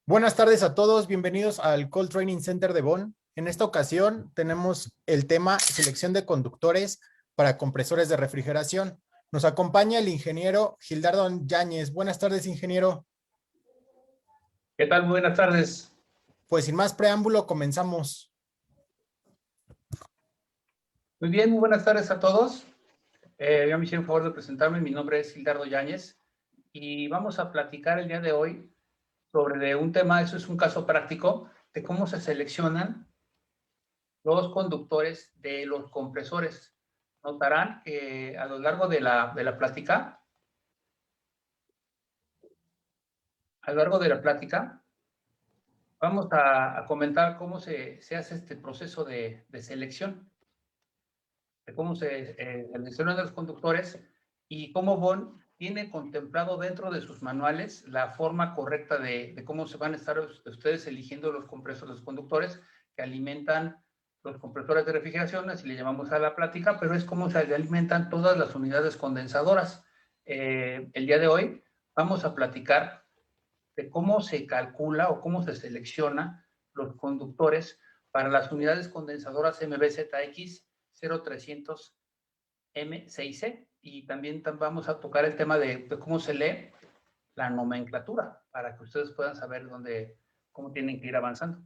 Buenas tardes a todos, bienvenidos al Cold Training Center de Bonn. En esta ocasión tenemos el tema selección de conductores para compresores de refrigeración. Nos acompaña el ingeniero Gildardo Yáñez. Buenas tardes, ingeniero. ¿Qué tal? Buenas tardes. Pues sin más preámbulo, comenzamos. Muy bien, muy buenas tardes a todos. Yo me hicieron el favor de presentarme. Mi nombre es Gildardo Yáñez y vamos a platicar el día de hoy sobre un tema, eso es un caso práctico, de cómo se seleccionan los conductores de los compresores. Notarán que a lo largo de la plática, vamos a comentar cómo se hace este proceso de selección, de cómo se seleccionan los conductores y cómo Bonn tiene contemplado dentro de sus manuales la forma correcta de cómo se van a estar ustedes eligiendo los compresores, los conductores que alimentan los compresores de refrigeración, así le llamamos a la plática, pero es cómo se alimentan todas las unidades condensadoras. El día de hoy vamos a platicar de cómo se calcula o cómo se selecciona los conductores para las unidades condensadoras MBZX 0300 M6C, y también vamos a tocar el tema de cómo se lee la nomenclatura para que ustedes puedan saber cómo tienen que ir avanzando.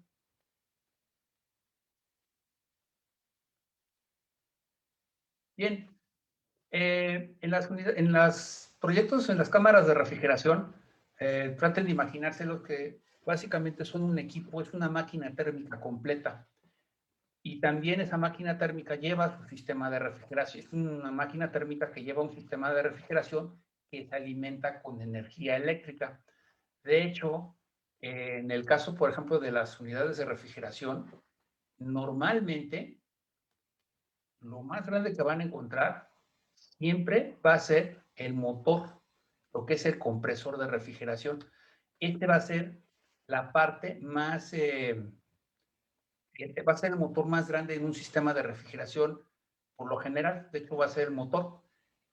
Bien, en los proyectos, en las cámaras de refrigeración, traten de imaginárselos que básicamente son un equipo, es una máquina térmica completa. Y también esa máquina térmica lleva su sistema de refrigeración. Es una máquina térmica que lleva un sistema de refrigeración que se alimenta con energía eléctrica. De hecho, en el caso, por ejemplo, de las unidades de refrigeración, normalmente lo más grande que van a encontrar siempre va a ser el motor, lo que es el compresor de refrigeración. Este va a ser la parte más... va a ser el motor más grande en un sistema de refrigeración, por lo general, de hecho va a ser el motor.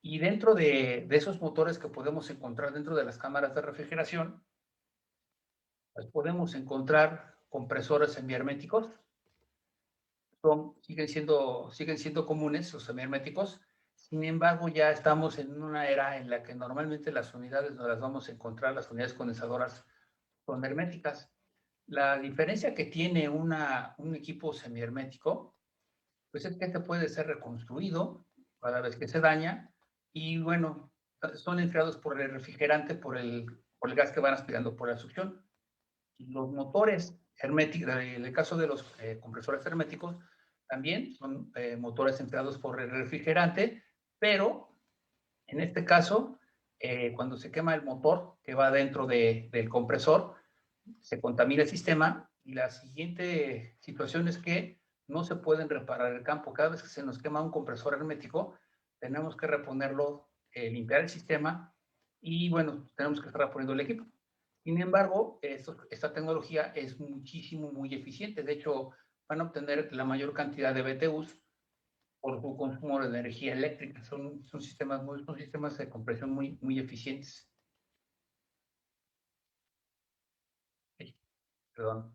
Y dentro de esos motores que podemos encontrar dentro de las cámaras de refrigeración, pues podemos encontrar compresores semiherméticos. Siguen siendo comunes los semiherméticos. Sin embargo, ya estamos en una era en la que normalmente las unidades no las vamos a encontrar, las unidades condensadoras son herméticas. La diferencia que tiene un equipo semihermético, pues es que este puede ser reconstruido cada vez que se daña y bueno, son enfriados por el refrigerante, por el gas que van aspirando por la succión. Los motores herméticos, en el caso de los compresores herméticos, también son motores enfriados por el refrigerante, pero en este caso, cuando se quema el motor que va dentro del compresor, se contamina el sistema y la siguiente situación es que no se pueden reparar el campo. Cada vez que se nos quema un compresor hermético, tenemos que reponerlo, limpiar el sistema y bueno, tenemos que estar reponiendo el equipo. Sin embargo, esta tecnología es muy eficiente. De hecho, van a obtener la mayor cantidad de BTUs por su consumo de energía eléctrica. Son sistemas de compresión muy eficientes. Perdón.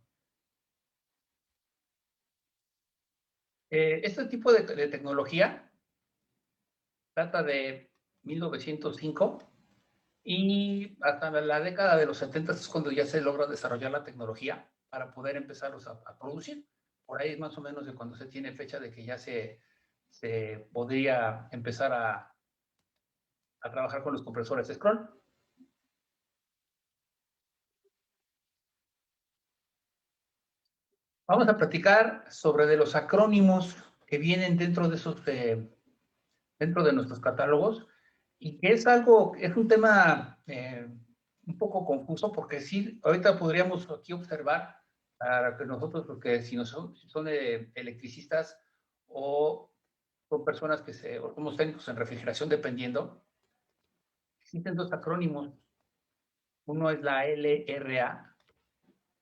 Este tipo de tecnología data de 1905 y hasta la década de los 70 es cuando ya se logra desarrollar la tecnología para poder empezarlos a producir. Por ahí es más o menos de cuando se tiene fecha de que ya se podría empezar a trabajar con los compresores de Scroll. Vamos a platicar sobre de los acrónimos que vienen dentro de esos, dentro de nuestros catálogos, y que es un tema un poco confuso, porque sí, ahorita podríamos aquí observar para que nosotros, porque si son electricistas o son personas o somos técnicos en refrigeración, dependiendo, existen dos acrónimos. Uno es la LRA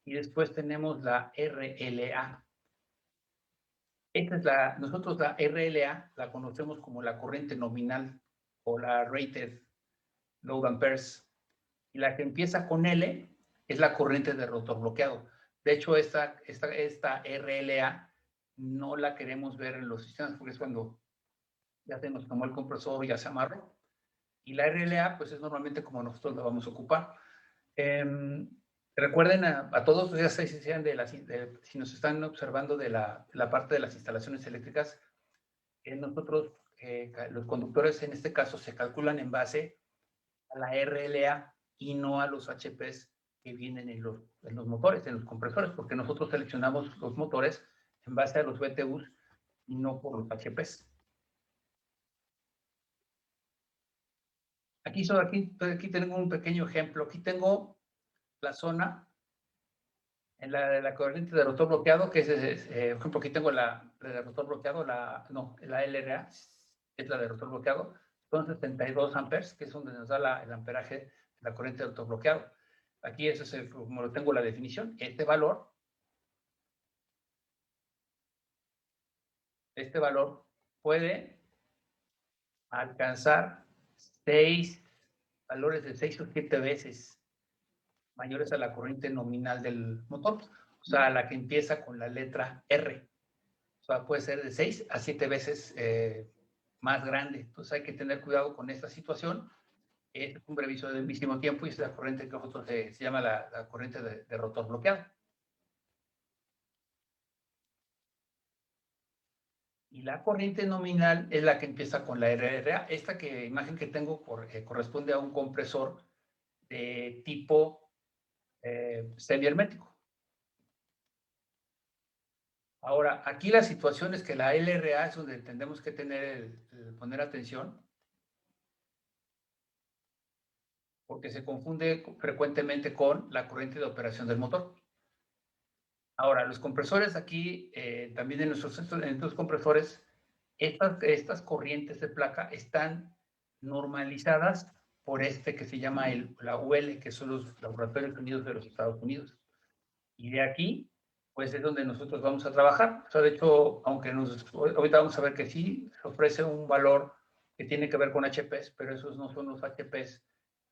y después tenemos la RLA. Nosotros la RLA la conocemos como la corriente nominal o la rated load amperes. Y la que empieza con L es la corriente de rotor bloqueado. De hecho, esta RLA no la queremos ver en los sistemas porque es cuando ya se nos tomó el compresor, ya se amarró. Y la RLA, pues es normalmente como nosotros la vamos a ocupar. Recuerden a todos, ya se sean si nos están observando de la parte de las instalaciones eléctricas, nosotros, los conductores en este caso, se calculan en base a la RLA y no a los HPs que vienen en los motores, en los compresores, porque nosotros seleccionamos los motores en base a los BTUs y no por los HPs. Aquí tengo un pequeño ejemplo. Aquí tengo la zona en la corriente de rotor bloqueado, que es, por ejemplo, aquí tengo la de rotor bloqueado, la LRA, es la de rotor bloqueado, son 72 amperes, que es donde nos da el amperaje de la corriente de rotor bloqueado. Aquí eso es como lo tengo la definición. Este valor puede alcanzar valores de 6 o 7 veces mayores a la corriente nominal del motor, o sea, la que empieza con la letra R. O sea, puede ser de 6 a 7 veces más grande. Entonces hay que tener cuidado con esta situación. Es un brevísimo tiempo y es la corriente que nosotros se llama la corriente de rotor bloqueado. Y la corriente nominal es la que empieza con la RRA. Esta imagen que tengo corresponde a un compresor de tipo semihermético. Ahora, aquí la situación es que la LRA es donde tenemos que poner atención, porque se confunde frecuentemente con la corriente de operación del motor. Ahora, los compresores aquí, también en estos compresores, estas corrientes de placa están normalizadas por que se llama la UL, que son los Laboratorios Unidos de los Estados Unidos. Y de aquí, pues es donde nosotros vamos a trabajar. O sea, de hecho, ahorita vamos a ver que sí se ofrece un valor que tiene que ver con HPs, pero esos no son los HPs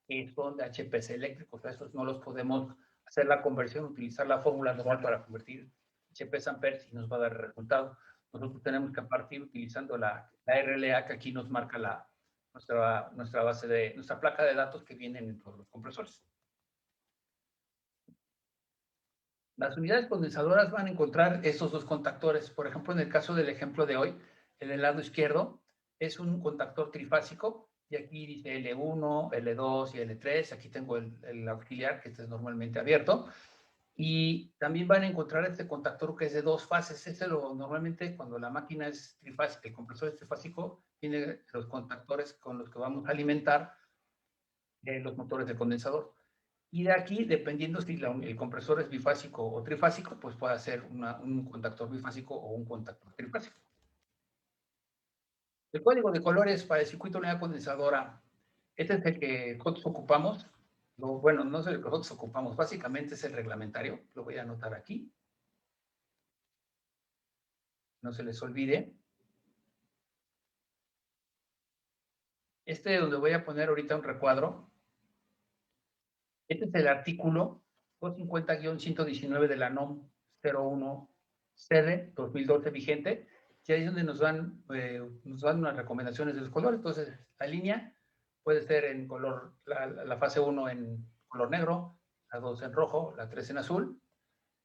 que son de HPs eléctricos. Esos no los podemos hacer la conversión, utilizar la fórmula normal para convertir HPs a amperes y nos va a dar el resultado. Nosotros tenemos que partir utilizando la RLA que aquí nos marca nuestra placa de datos que vienen en todos los compresores. Las unidades condensadoras van a encontrar esos dos contactores. Por ejemplo, en el caso del ejemplo de hoy, en el lado izquierdo es un contactor trifásico y aquí dice L1, L2 y L3. Aquí tengo el auxiliar, que este es normalmente abierto. Y también van a encontrar este contactor que es de dos fases. Normalmente cuando la máquina es trifásica, el compresor es trifásico, tiene los contactores con los que vamos a alimentar los motores de condensador. Y de aquí, dependiendo si el compresor es bifásico o trifásico, pues puede ser un contactor bifásico o un contactor trifásico. El código de colores para el circuito de unidad condensadora, este es el que nosotros ocupamos. Bueno, no es el que nosotros ocupamos, básicamente es el reglamentario. Lo voy a anotar aquí. No se les olvide. Donde voy a poner ahorita un recuadro. Este es el artículo 250-119 de la NOM 01 CD 2012 vigente, y ahí es donde nos dan unas recomendaciones de los colores. Entonces, la línea puede ser en color, la fase 1 en color negro, la 2 en rojo, la 3 en azul.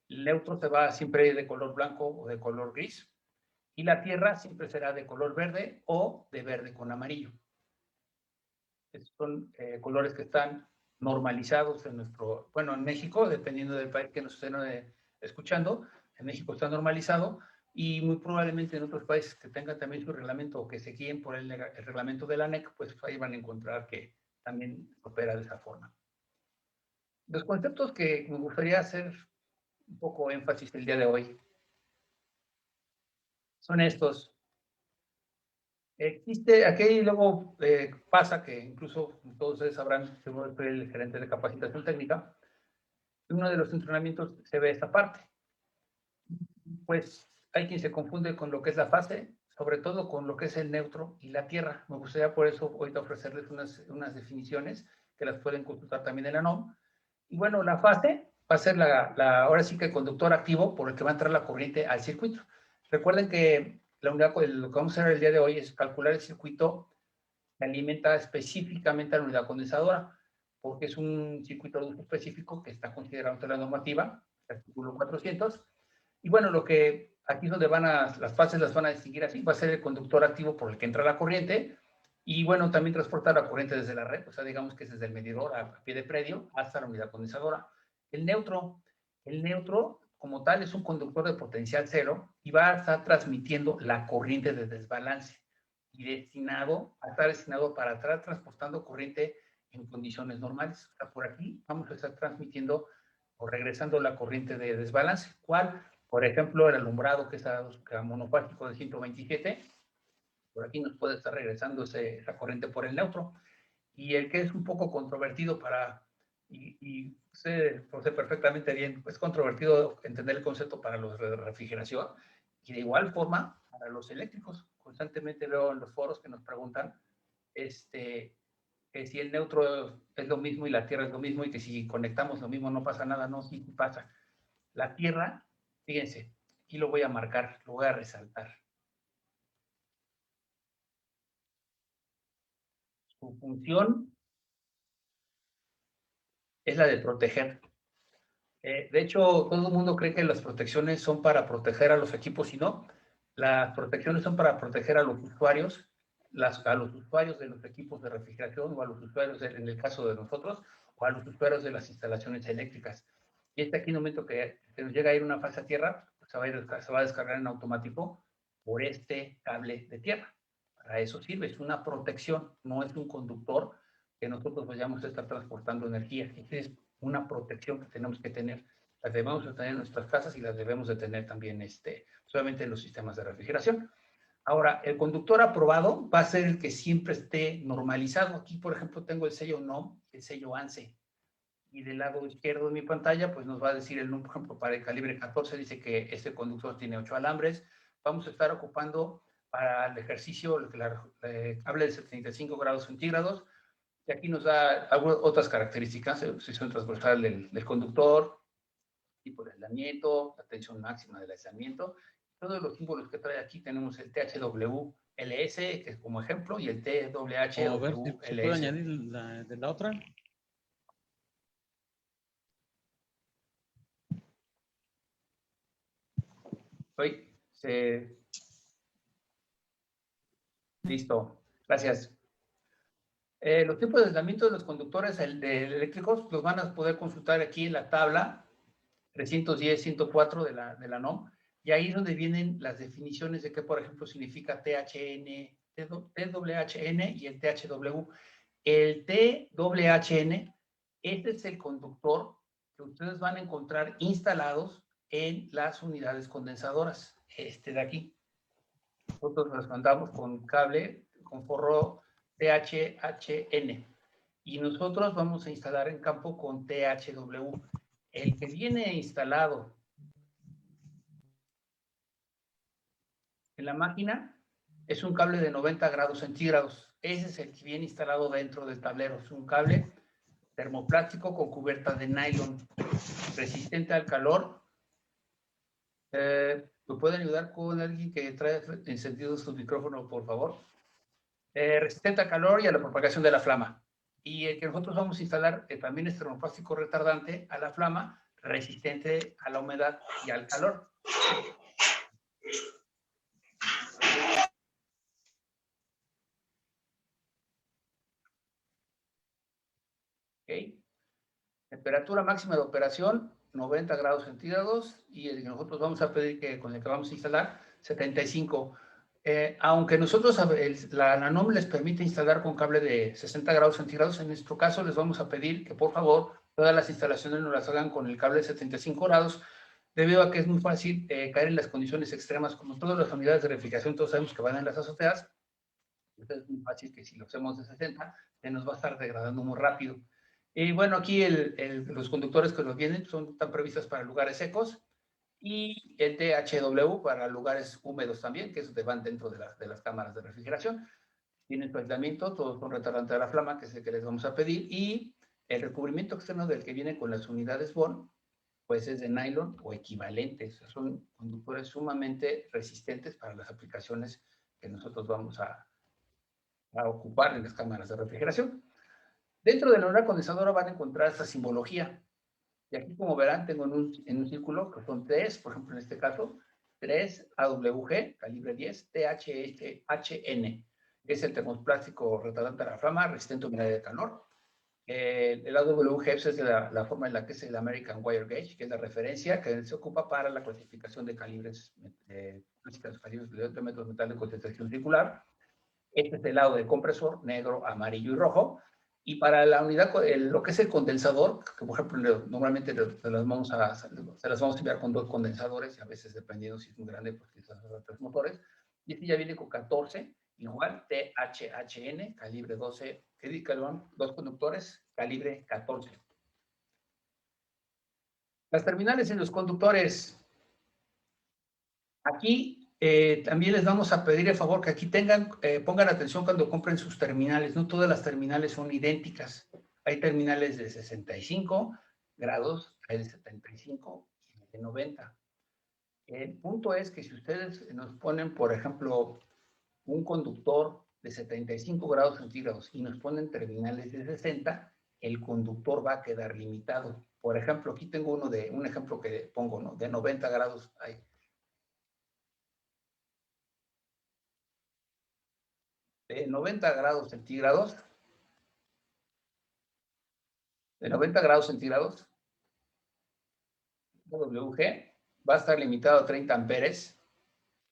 El neutro se va siempre de color blanco o de color gris, y la tierra siempre será de color verde o de verde con amarillo. Estos son colores que están normalizados en en México, dependiendo del país que nos estén escuchando. En México está normalizado y muy probablemente en otros países que tengan también su reglamento o que se guíen por el reglamento de la ANEC, pues ahí van a encontrar que también opera de esa forma. Los conceptos que me gustaría hacer un poco énfasis el día de hoy son estos. Aquí luego pasa que incluso todos ustedes sabrán, seguro soy el gerente de capacitación técnica, en uno de los entrenamientos se ve esta parte. Pues hay quien se confunde con lo que es la fase, sobre todo con lo que es el neutro y la tierra. Me gustaría por eso ahorita ofrecerles unas definiciones que las pueden consultar también en la NOM. Y bueno, la fase va a ser ahora sí que el conductor activo por el que va a entrar la corriente al circuito. Recuerden que lo que vamos a hacer el día de hoy es calcular el circuito que alimenta específicamente a la unidad condensadora, porque es un circuito de uso específico que está considerado entre la normativa, el artículo 400. Y bueno, lo que aquí es donde las fases las van a distinguir así, va a ser el conductor activo por el que entra la corriente, y bueno, también transporta la corriente desde la red, o sea, digamos que es desde el medidor a pie de predio hasta la unidad condensadora. El neutro como tal es un conductor de potencial cero y va a estar transmitiendo la corriente de desbalance y está destinado para estar transportando corriente en condiciones normales. O sea, por aquí vamos a estar transmitiendo o regresando la corriente de desbalance. ¿Cuál? Por ejemplo, el alumbrado que es monofásico de 127, por aquí nos puede estar regresando esa corriente por el neutro. Y el que es un poco controvertido y sé perfectamente bien, es controvertido entender el concepto para los de refrigeración y de igual forma para los eléctricos. Constantemente veo en los foros que nos preguntan que si el neutro es lo mismo y la Tierra es lo mismo y que si conectamos lo mismo no pasa nada. No, sí pasa. La Tierra, fíjense, aquí lo voy a marcar, lo voy a resaltar. Su función es la de proteger. De hecho, todo el mundo cree que las protecciones son para proteger a los equipos y no. Las protecciones son para proteger a los usuarios, a los usuarios de los equipos de refrigeración o a los usuarios, en el caso de nosotros, o a los usuarios de las instalaciones eléctricas. Y aquí en el momento que nos llega a ir una fase a tierra, pues se va a descargar en automático por este cable de tierra. Para eso sirve, es una protección, no es un conductor que nosotros vayamos a estar transportando energía. Es una protección que tenemos que tener. Las debemos de tener en nuestras casas y las debemos de tener también solamente en los sistemas de refrigeración. Ahora, el conductor aprobado va a ser el que siempre esté normalizado. Aquí, por ejemplo, tengo el sello NOM, el sello ANSE. Y del lado izquierdo de mi pantalla, pues nos va a decir el número, por ejemplo, para el calibre 14, dice que este conductor tiene 8 alambres. Vamos a estar ocupando para el ejercicio el cable de 75 grados centígrados. Y aquí nos da otras características, sección transversal del conductor, tipo de aislamiento, la tensión máxima del aislamiento. Todos los símbolos que trae aquí tenemos el THWLS, que es como ejemplo, y el TWHWLS. A ver, ¿se puede añadir de la otra? Listo, gracias. Los tipos de aislamiento de los conductores eléctricos los van a poder consultar aquí en la tabla 310-104 de la NOM, y ahí es donde vienen las definiciones de qué, por ejemplo, significa THN, TWHN y el THW. El TWHN, este es el conductor que ustedes van a encontrar instalados en las unidades condensadoras, de aquí. Nosotros nos mandamos con cable, con forro THHN, y nosotros vamos a instalar en campo con THW. El que viene instalado en la máquina es un cable de 90 grados centígrados. Ese es el que viene instalado dentro del tablero. Es un cable termoplástico con cubierta de nylon, resistente al calor. ¿Me pueden ayudar con alguien que trae encendido su micrófono, por favor? Resistente al calor y a la propagación de la flama. Y el que nosotros vamos a instalar también es termoplástico retardante a la flama, resistente a la humedad y al calor. ¿Okay? Temperatura máxima de operación, 90 grados centígrados, y el que nosotros vamos a pedir que con el que vamos a instalar, 75. Aunque nosotros, la NOM les permite instalar con cable de 60 grados centígrados, en nuestro caso les vamos a pedir que por favor todas las instalaciones nos las hagan con el cable de 75 grados, debido a que es muy fácil caer en las condiciones extremas, como todas las unidades de refrigeración, todos sabemos que van en las azoteas. Entonces es muy fácil que si lo hacemos de 60, se nos va a estar degradando muy rápido. Y bueno, aquí los conductores que nos vienen están previstos para lugares secos, y el THW para lugares húmedos también, que es donde van dentro de las cámaras de refrigeración. Tienen su aislamiento, todos con retardante de la flama, que es el que les vamos a pedir, y el recubrimiento externo del que viene con las unidades Bond, pues es de nylon o equivalentes. Son conductores sumamente resistentes para las aplicaciones que nosotros vamos a ocupar en las cámaras de refrigeración. Dentro de la unidad condensadora van a encontrar esta simbología. Y aquí, como verán, tengo en un círculo que son 3, por ejemplo, en este caso, 3 AWG, calibre 10, THN, que es el termoplástico retardante a la flama, resistente a humedad de calor. El AWG es la forma en la que es el American Wire Gauge, que es la referencia que se ocupa para la clasificación de calibres, calibres de metros de metal de concentración circular. Este es el lado del compresor, negro, amarillo y rojo. Y para la unidad, lo que es el condensador, que por ejemplo normalmente se las vamos a enviar con 2 condensadores, y a veces dependiendo si es muy grande, pues quizás 3 motores. Y este ya viene con 14, igual THHN, calibre 12, perdón, 2 conductores, calibre 14. Las terminales en los conductores. Aquí también les vamos a pedir el favor que aquí pongan atención cuando compren sus terminales. No todas las terminales son idénticas. Hay terminales de 65 grados, hay de 75 y de 90. El punto es que si ustedes nos ponen, por ejemplo, un conductor de 75 grados centígrados y nos ponen terminales de 60, el conductor va a quedar limitado. Por ejemplo, aquí tengo un ejemplo que pongo, ¿no? De 90 grados. De 90 grados centígrados, WG va a estar limitado a 30 amperes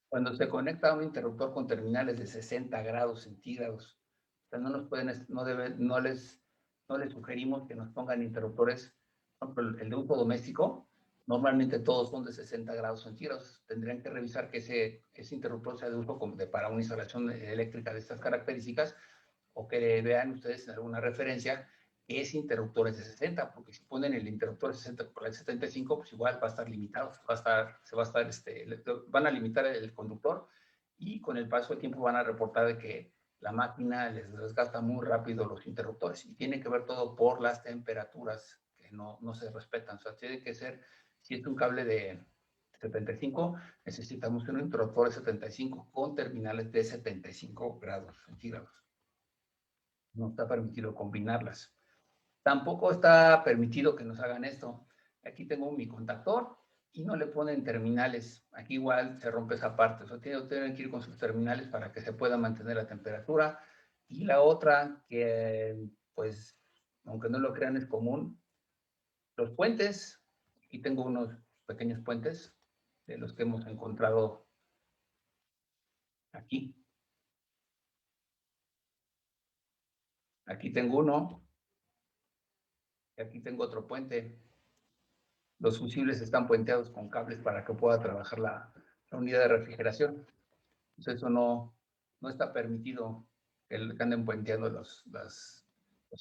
cuando se conecta a un interruptor con terminales de 60 grados centígrados. O sea, no les sugerimos que nos pongan interruptores, por ejemplo, el de uso doméstico, normalmente todos son de 60 grados centígrados. Tendrían que revisar que ese interruptor sea de uso para una instalación eléctrica de estas características, o que vean ustedes en alguna referencia que ese interruptor es de 60, porque si ponen el interruptor de 60 por el 75, pues igual va a estar limitado, van a limitar el conductor, y con el paso del tiempo van a reportar de que la máquina les desgasta muy rápido los interruptores, y tiene que ver todo por las temperaturas que no se respetan. O sea, tiene que ser, si es un cable de 75, necesitamos un interruptor de 75 con terminales de 75 grados centígrados. No está permitido combinarlas. Tampoco está permitido que nos hagan esto. Aquí tengo mi contactor y no le ponen terminales. Aquí igual se rompe esa parte. O sea, tienen que ir con sus terminales para que se pueda mantener la temperatura. Y la otra, que pues, aunque no lo crean, es común, los puentes. Aquí tengo unos pequeños puentes de los que hemos encontrado aquí. Aquí tengo uno. Y aquí tengo otro puente. Los fusibles están puenteados con cables para que pueda trabajar la unidad de refrigeración. Entonces eso no está permitido que anden puenteando los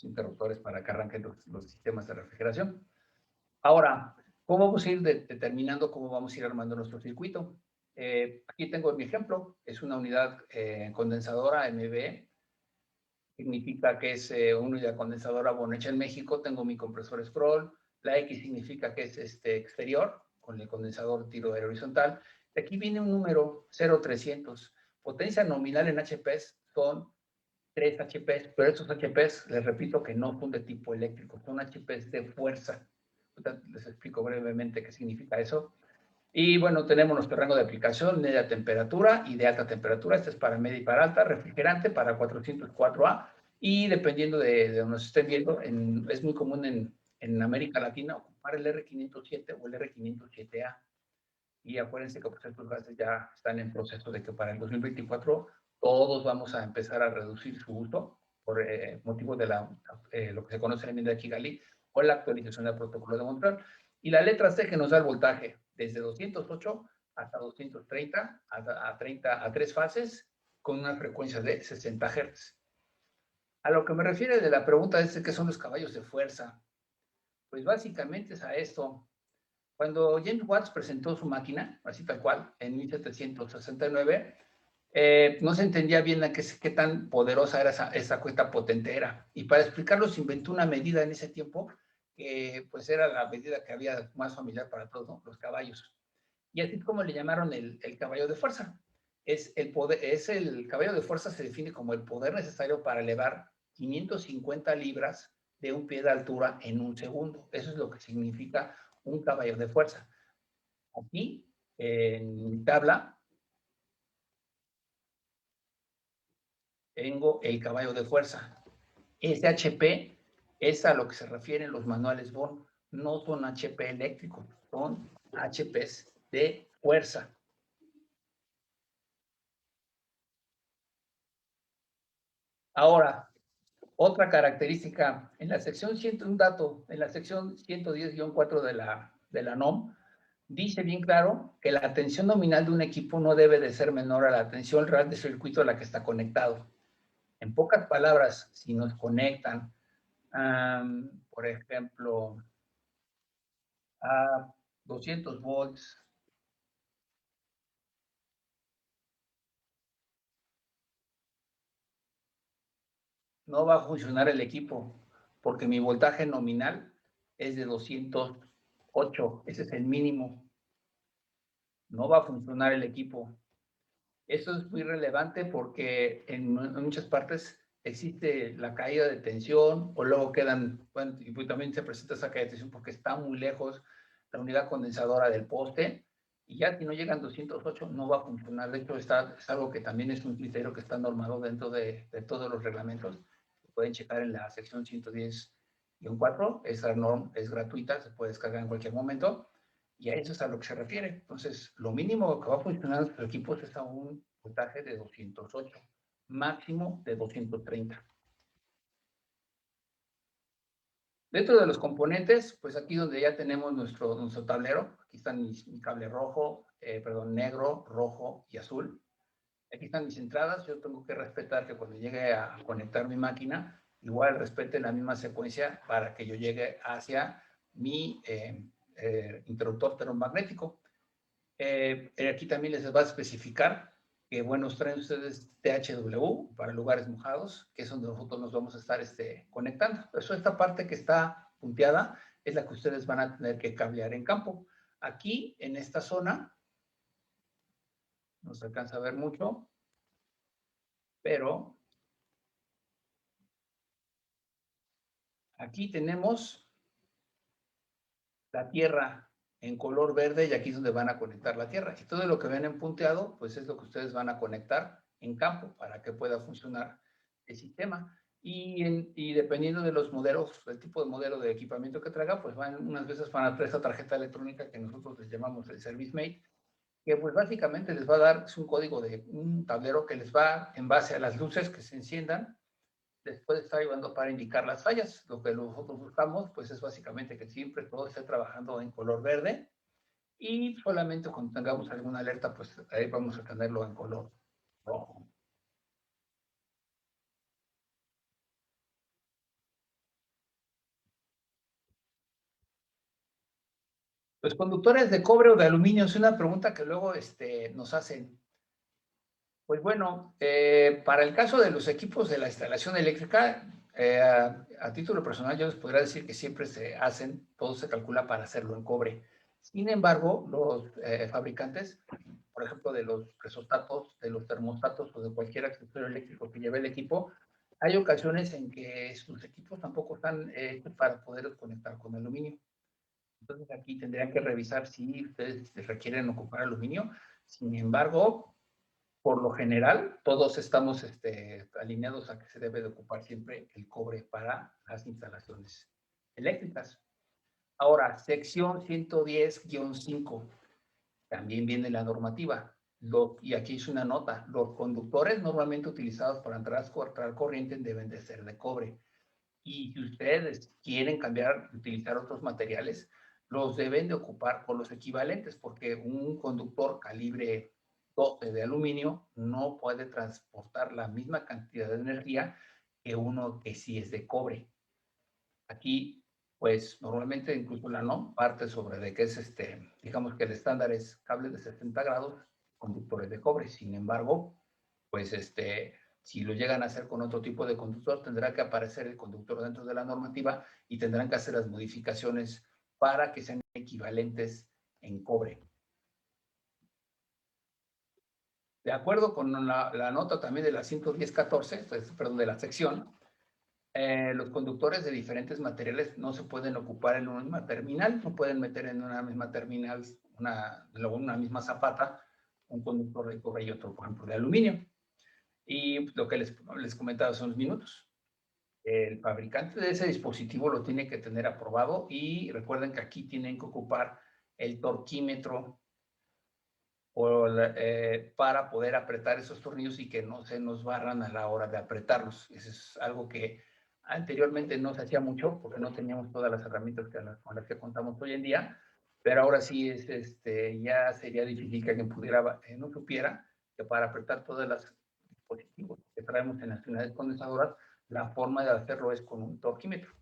interruptores para que arranquen los sistemas de refrigeración. Ahora, ¿cómo vamos a ir determinando cómo vamos a ir armando nuestro circuito? Aquí tengo mi ejemplo. Es una unidad condensadora MVE. Significa que es una unidad condensadora Bond hecha en México. Tengo mi compresor scroll. La X significa que es exterior, con el condensador tiro aéreo horizontal. De aquí viene un número 0300. Potencia nominal en HPs son 3 HPs, pero estos HPs, les repito que no son de tipo eléctrico, son HPs de fuerza. Les explico brevemente qué significa eso. Y bueno, tenemos nuestro rango de aplicación, media temperatura y de alta temperatura. Este es para media y para alta, refrigerante para 404A. Y dependiendo de donde nos estén viendo, es muy común en América Latina ocupar el R507 o el R507A. Y acuérdense que pues, estos gases ya están en proceso de que para el 2024 todos vamos a empezar a reducir su uso por motivo de lo que se conoce en el Kigali o la actualización del protocolo de Montreal. Y la letra C, que nos da el voltaje desde 208 hasta 230 a 3 fases con una frecuencia de 60 Hz. A lo que me refiere de la pregunta de qué son los caballos de fuerza, pues básicamente es a esto. Cuando James Watt presentó su máquina, así tal cual, en 1769, No se entendía bien qué tan poderosa era esa cuesta potente era. Y para explicarlo se inventó una medida en ese tiempo que pues era la medida que había más familiar para todos, ¿no? Los caballos. Y así es como le llamaron el caballo de fuerza. El caballo de fuerza se define como el poder necesario para elevar 550 libras de un pie de altura en un segundo. Eso es lo que significa un caballo de fuerza. Aquí, en mi tabla, tengo el caballo de fuerza. Ese HP es a lo que se refieren los manuales Bond. No son HP eléctricos, son HPs de fuerza. Ahora, otra característica, en la sección 100, un dato, en la sección 110-4 de la NOM, dice bien claro que la tensión nominal de un equipo no debe de ser menor a la tensión real del circuito a la que está conectado. En pocas palabras, si nos conectan, por ejemplo, a 200 volts, no va a funcionar el equipo, porque mi voltaje nominal es de 208, ese es el mínimo. No va a funcionar el equipo. Eso es muy relevante porque en muchas partes existe la caída de tensión o luego quedan, bueno, y también se presenta esa caída de tensión porque está muy lejos la unidad condensadora del poste y ya si no llegan 208 no va a funcionar. De hecho, es algo que también es un criterio que está normado dentro de todos los reglamentos. Pueden checar en la sección 110-4, esa norma es gratuita, se puede descargar en cualquier momento. Y a eso es a lo que se refiere. Entonces, lo mínimo que va a funcionar en nuestros equipos es a un voltaje de 208, máximo de 230. Dentro de los componentes, pues aquí donde ya tenemos nuestro tablero, aquí están mi cable rojo, negro, rojo y azul. Aquí están mis entradas. Yo tengo que respetar que cuando llegue a conectar mi máquina, igual respete la misma secuencia para que yo llegue hacia mi interruptor termomagnético. Aquí también les va a especificar que, bueno, traen ustedes THW para lugares mojados, que es donde nosotros nos vamos a estar conectando. Eso, esta parte que está punteada es la que ustedes van a tener que cablear en campo. Aquí, en esta zona, no se alcanza a ver mucho, pero aquí tenemos la tierra en color verde y aquí es donde van a conectar la tierra. Y todo lo que ven en punteado, pues es lo que ustedes van a conectar en campo para que pueda funcionar el sistema. Y dependiendo de los modelos, del tipo de modelo de equipamiento que traiga, pues unas veces van a traer esta tarjeta electrónica que nosotros les llamamos el Service Mate, que pues básicamente les va a dar, es un código de un tablero que les va en base a las luces que se enciendan, después está ayudando para indicar las fallas. Lo que nosotros buscamos, pues es básicamente que siempre todo esté trabajando en color verde y solamente cuando tengamos alguna alerta, pues ahí vamos a tenerlo en color rojo. Los conductores de cobre o de aluminio es una pregunta que luego nos hacen. Pues bueno, para el caso de los equipos de la instalación eléctrica, a título personal yo les podría decir que siempre se hacen, todo se calcula para hacerlo en cobre. Sin embargo, los fabricantes, por ejemplo, de los presostatos, de los termostatos o de cualquier accesorio eléctrico que lleve el equipo, hay ocasiones en que sus equipos tampoco están hechos para poder conectar con aluminio. Entonces aquí tendrían que revisar si ustedes requieren ocupar aluminio. Sin embargo, por lo general, todos estamos alineados a que se debe de ocupar siempre el cobre para las instalaciones eléctricas. Ahora, sección 110-5, también viene la normativa. Y aquí es una nota. Los conductores normalmente utilizados para entrar corriente deben de ser de cobre. Y si ustedes quieren cambiar, utilizar otros materiales, los deben de ocupar con los equivalentes, porque un conductor calibre 12 de aluminio no puede transportar la misma cantidad de energía que uno que sí es de cobre. Aquí, pues, normalmente incluso la NOM parte sobre de que es, digamos que el estándar es cables de 70 grados, conductores de cobre. Sin embargo, pues si lo llegan a hacer con otro tipo de conductor, tendrá que aparecer el conductor dentro de la normativa y tendrán que hacer las modificaciones para que sean equivalentes en cobre. De acuerdo con la nota también de la 110.14, perdón, de la sección, los conductores de diferentes materiales no se pueden ocupar en una misma terminal, no pueden meter en una misma terminal, una misma zapata, un conductor de cobre y otro, por ejemplo, de aluminio. Y lo que les comentaba hace unos minutos, el fabricante de ese dispositivo lo tiene que tener aprobado y recuerden que aquí tienen que ocupar el torquímetro para poder apretar esos tornillos y que no se nos barran a la hora de apretarlos. Eso es algo que anteriormente no se hacía mucho porque no teníamos todas las herramientas con las que contamos hoy en día, pero ahora sí ya sería difícil que alguien no supiera que para apretar todos los dispositivos que traemos en las unidades condensadoras, la forma de hacerlo es con un torquímetro.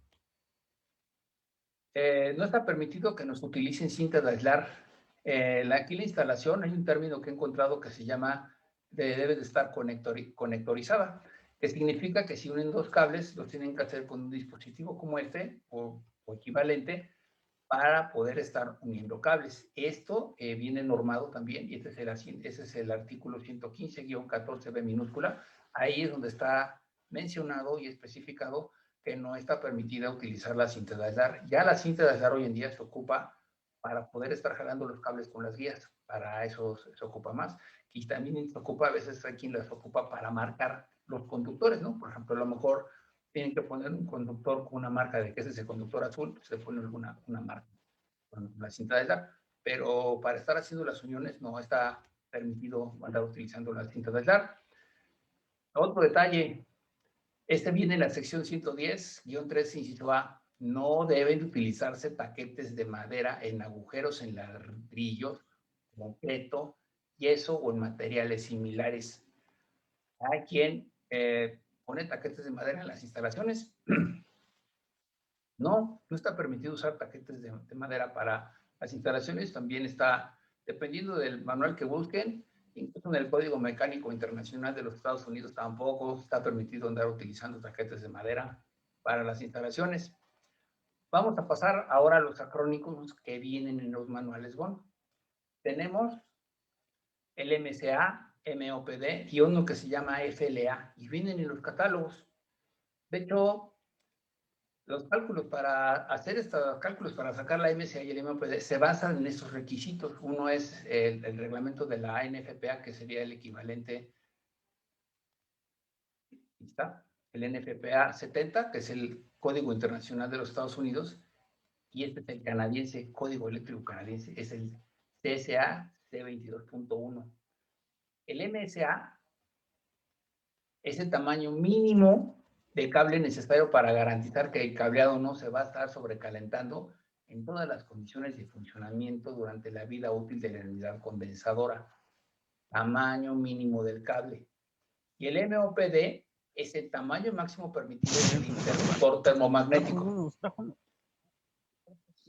No está permitido que nos utilicen cinta de aislar. Aquí la instalación, hay un término que he encontrado que se llama debe de estar conectorizada, que significa que si unen dos cables, los tienen que hacer con un dispositivo como este o equivalente para poder estar uniendo cables. Esto viene normado también, y ese es el artículo 115-14b minúscula. Ahí es donde está mencionado y especificado que no está permitida utilizar la cinta de aislar. Ya la cinta de aislar hoy en día se ocupa para poder estar jalando los cables con las guías. Para eso se ocupa más. Y también se ocupa, a veces hay quien las ocupa para marcar los conductores, ¿no? Por ejemplo, a lo mejor tienen que poner un conductor con una marca de que ese es el conductor azul, pues se pone una marca con la cinta de aislar. Pero para estar haciendo las uniones no está permitido andar utilizando la cinta de aislar. Otro detalle, viene en la sección 110-3, inciso A. No deben utilizarse taquetes de madera en agujeros en ladrillos, concreto, yeso o en materiales similares. Hay quien pone taquetes de madera en las instalaciones. No está permitido usar taquetes de madera para las instalaciones. También está, dependiendo del manual que busquen, incluso en el Código Mecánico Internacional de los Estados Unidos tampoco está permitido andar utilizando taquetes de madera para las instalaciones. Vamos a pasar ahora a los acrónimos que vienen en los manuales BON. Tenemos el MCA, MOPD y uno que se llama FLA y vienen en los catálogos. De hecho, los cálculos para hacer estos cálculos para sacar la MCA y el MOPD se basan en estos requisitos. Uno es el reglamento de la NFPA, que sería el equivalente. Aquí está, el NFPA 70, que es el Código Internacional de los Estados Unidos, y este es el canadiense, Código Eléctrico Canadiense, es el CSA C22.1. El MSA es el tamaño mínimo de cable necesario para garantizar que el cableado no se va a estar sobrecalentando en todas las condiciones de funcionamiento durante la vida útil de la unidad condensadora. Tamaño mínimo del cable. Y el MOPD es el tamaño máximo permitido del interruptor termomagnético.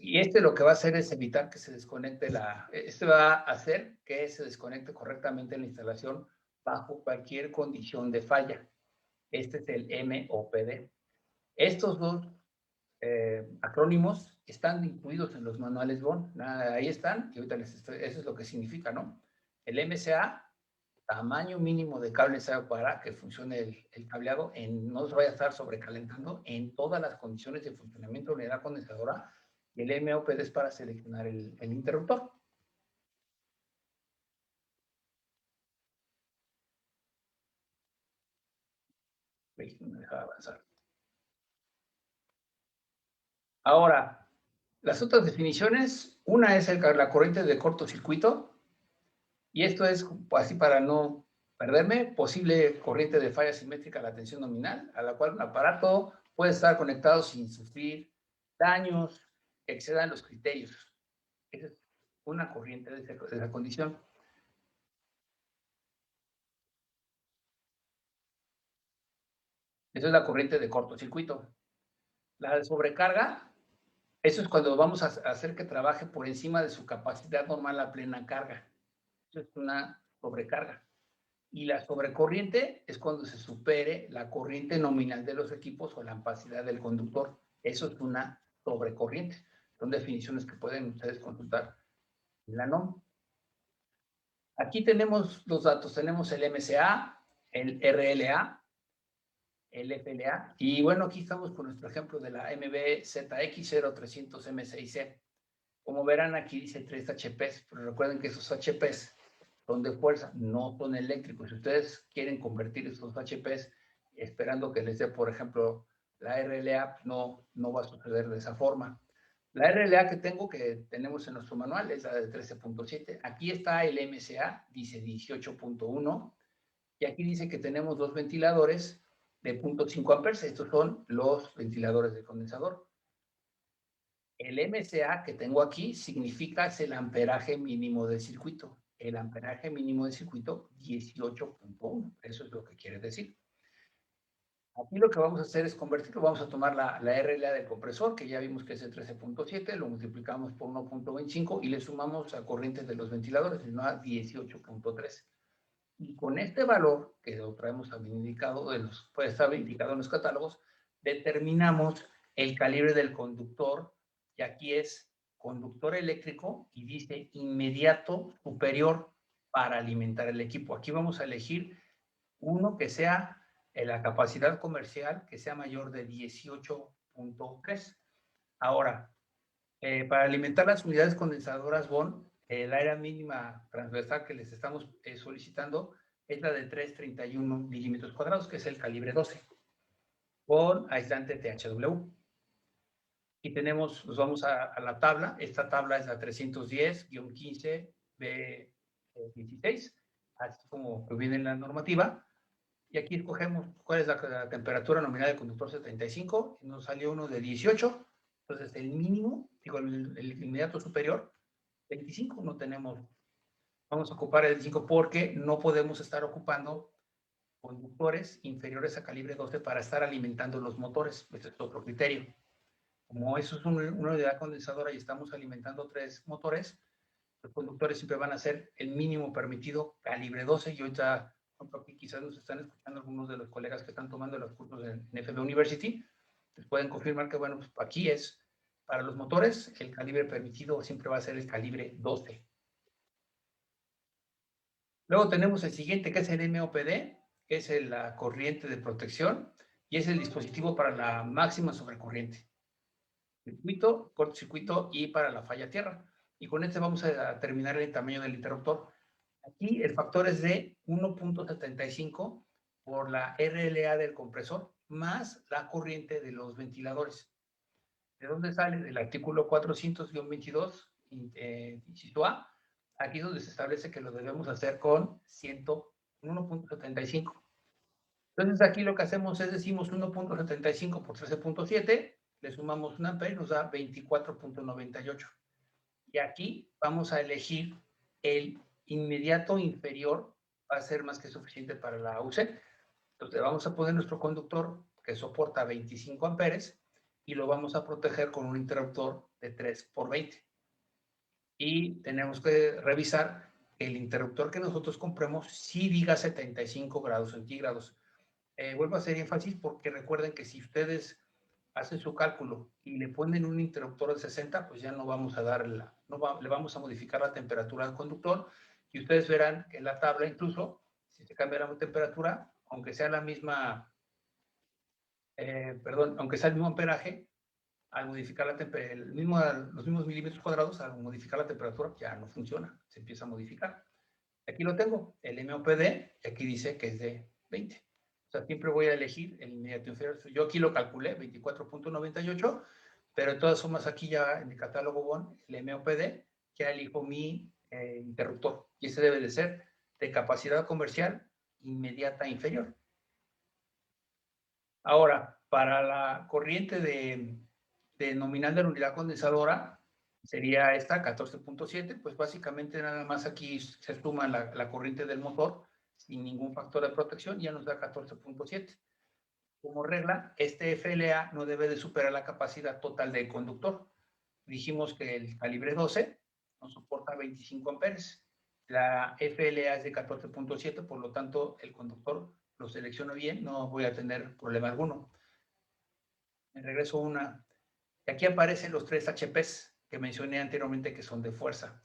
Y lo que va a hacer es evitar que se desconecte va a hacer que se desconecte correctamente la instalación bajo cualquier condición de falla. Este es el MOPD. Estos dos acrónimos están incluidos en los manuales BON. Ahí están, y ahorita eso es lo que significa, ¿no? El MCA, tamaño mínimo de cable necesario para que funcione el cableado, no se vaya a estar sobrecalentando en todas las condiciones de funcionamiento de la unidad condensadora, y el MOPD es para seleccionar el interruptor. No me deja avanzar. Ahora, las otras definiciones, una es la corriente de cortocircuito, y esto es así para no perderme, posible corriente de falla simétrica a la tensión nominal, a la cual un aparato puede estar conectado sin sufrir daños que excedan los criterios. Esa es una corriente de esa condición. Esa es la corriente de cortocircuito. La de sobrecarga, eso es cuando vamos a hacer que trabaje por encima de su capacidad normal a plena carga. Eso es una sobrecarga. Y la sobrecorriente es cuando se supere la corriente nominal de los equipos o la ampacidad del conductor. Eso es una sobrecorriente. Son definiciones que pueden ustedes consultar en la NOM. Aquí tenemos los datos. Tenemos el MCA, el RLA, el FLA. Y bueno, aquí estamos con nuestro ejemplo de la MBZX0300M6C. Como verán, aquí dice 3 HPs, pero recuerden que esos HPs son de fuerza, no son eléctricos. Si ustedes quieren convertir esos HPs esperando que les dé, por ejemplo, la RLA, no va a suceder de esa forma. La RLA que tenemos en nuestro manual es la de 13.7. Aquí está el MCA, dice 18.1. Y aquí dice que tenemos dos ventiladores de 0.5 amperes. Estos son los ventiladores de condensador. El MCA que tengo aquí significa es el amperaje mínimo del circuito. El amperaje mínimo del circuito, 18.1. Eso es lo que quiere decir. Aquí lo que vamos a hacer es convertirlo. Vamos a tomar la RLA del compresor, que ya vimos que es el 13.7, lo multiplicamos por 1.25 y le sumamos a corrientes de los ventiladores, no a 18.3. Y con este valor, que lo traemos también indicado, puede estar indicado en los catálogos, determinamos el calibre del conductor, y aquí es conductor eléctrico y dice inmediato superior para alimentar el equipo. Aquí vamos a elegir uno que sea la capacidad comercial que sea mayor de 18.3. Ahora, para alimentar las unidades condensadoras BON, el área mínima transversal que les estamos solicitando es la de 331 milímetros cuadrados, que es el calibre 12, con aislante THW. Y nos vamos a la tabla. Esta tabla es la 310-15B16, así como viene en la normativa. Y aquí escogemos cuál es la temperatura nominal del conductor 75, y nos salió uno de 18. Entonces, el mínimo, digo, el inmediato superior, 25, no tenemos. Vamos a ocupar el 25 porque no podemos estar ocupando conductores inferiores a calibre 12 para estar alimentando los motores. Este es otro criterio. Como eso es una unidad condensadora y estamos alimentando 3 motores, los conductores siempre van a ser el mínimo permitido calibre 12. Y ahorita, aquí quizás nos están escuchando algunos de los colegas que están tomando los cursos en FB University, les pueden confirmar que, bueno, pues aquí es, para los motores, el calibre permitido siempre va a ser el calibre 12. Luego tenemos el siguiente, que es el MOPD, que es la corriente de protección, y es el dispositivo para la máxima sobrecorriente. Circuito, cortocircuito y para la falla tierra. Y con este vamos a terminar el tamaño del interruptor. Aquí el factor es de 1.75 por la RLA del compresor más la corriente de los ventiladores. ¿De dónde sale? Del artículo 400-22, inciso A. Aquí es donde se establece que lo debemos hacer con 1.75. Entonces aquí lo que hacemos es decimos 1.75 por 13.7, le sumamos un ampere y nos da 24.98. Y aquí vamos a elegir el inmediato inferior, va a ser más que suficiente para la UC. Entonces vamos a poner nuestro conductor que soporta 25 amperes y lo vamos a proteger con un interruptor de 3 por 20. Y tenemos que revisar que el interruptor que nosotros compremos sí diga 75 grados centígrados. Vuelvo a hacer énfasis porque recuerden que si ustedes hacen su cálculo y le ponen un interruptor de 60, pues ya no vamos a dar le vamos a modificar la temperatura del conductor, y ustedes verán que en la tabla, incluso si se cambia la temperatura, aunque sea la misma, aunque sea el mismo amperaje, al modificar los mismos milímetros cuadrados, al modificar la temperatura ya no funciona, se empieza a modificar. Aquí lo tengo, el MOPD, y aquí dice que es de 20. O sea, siempre voy a elegir el inmediato inferior. Yo aquí lo calculé, 24.98, pero de todas formas aquí ya en el catálogo BON, el MOPD, ya elijo mi interruptor. Y ese debe de ser de capacidad comercial inmediata inferior. Ahora, para la corriente de nominal de la unidad condensadora, sería esta, 14.7, pues básicamente nada más aquí se suma la corriente del motor sin ningún factor de protección, ya nos da 14.7. Como regla, este FLA no debe de superar la capacidad total del conductor. Dijimos que el calibre 12 nos soporta 25 amperes. La FLA es de 14.7, por lo tanto, el conductor lo selecciono bien, no voy a tener problema alguno. Me regreso una. Aquí aparecen los 3 HPs que mencioné anteriormente que son de fuerza.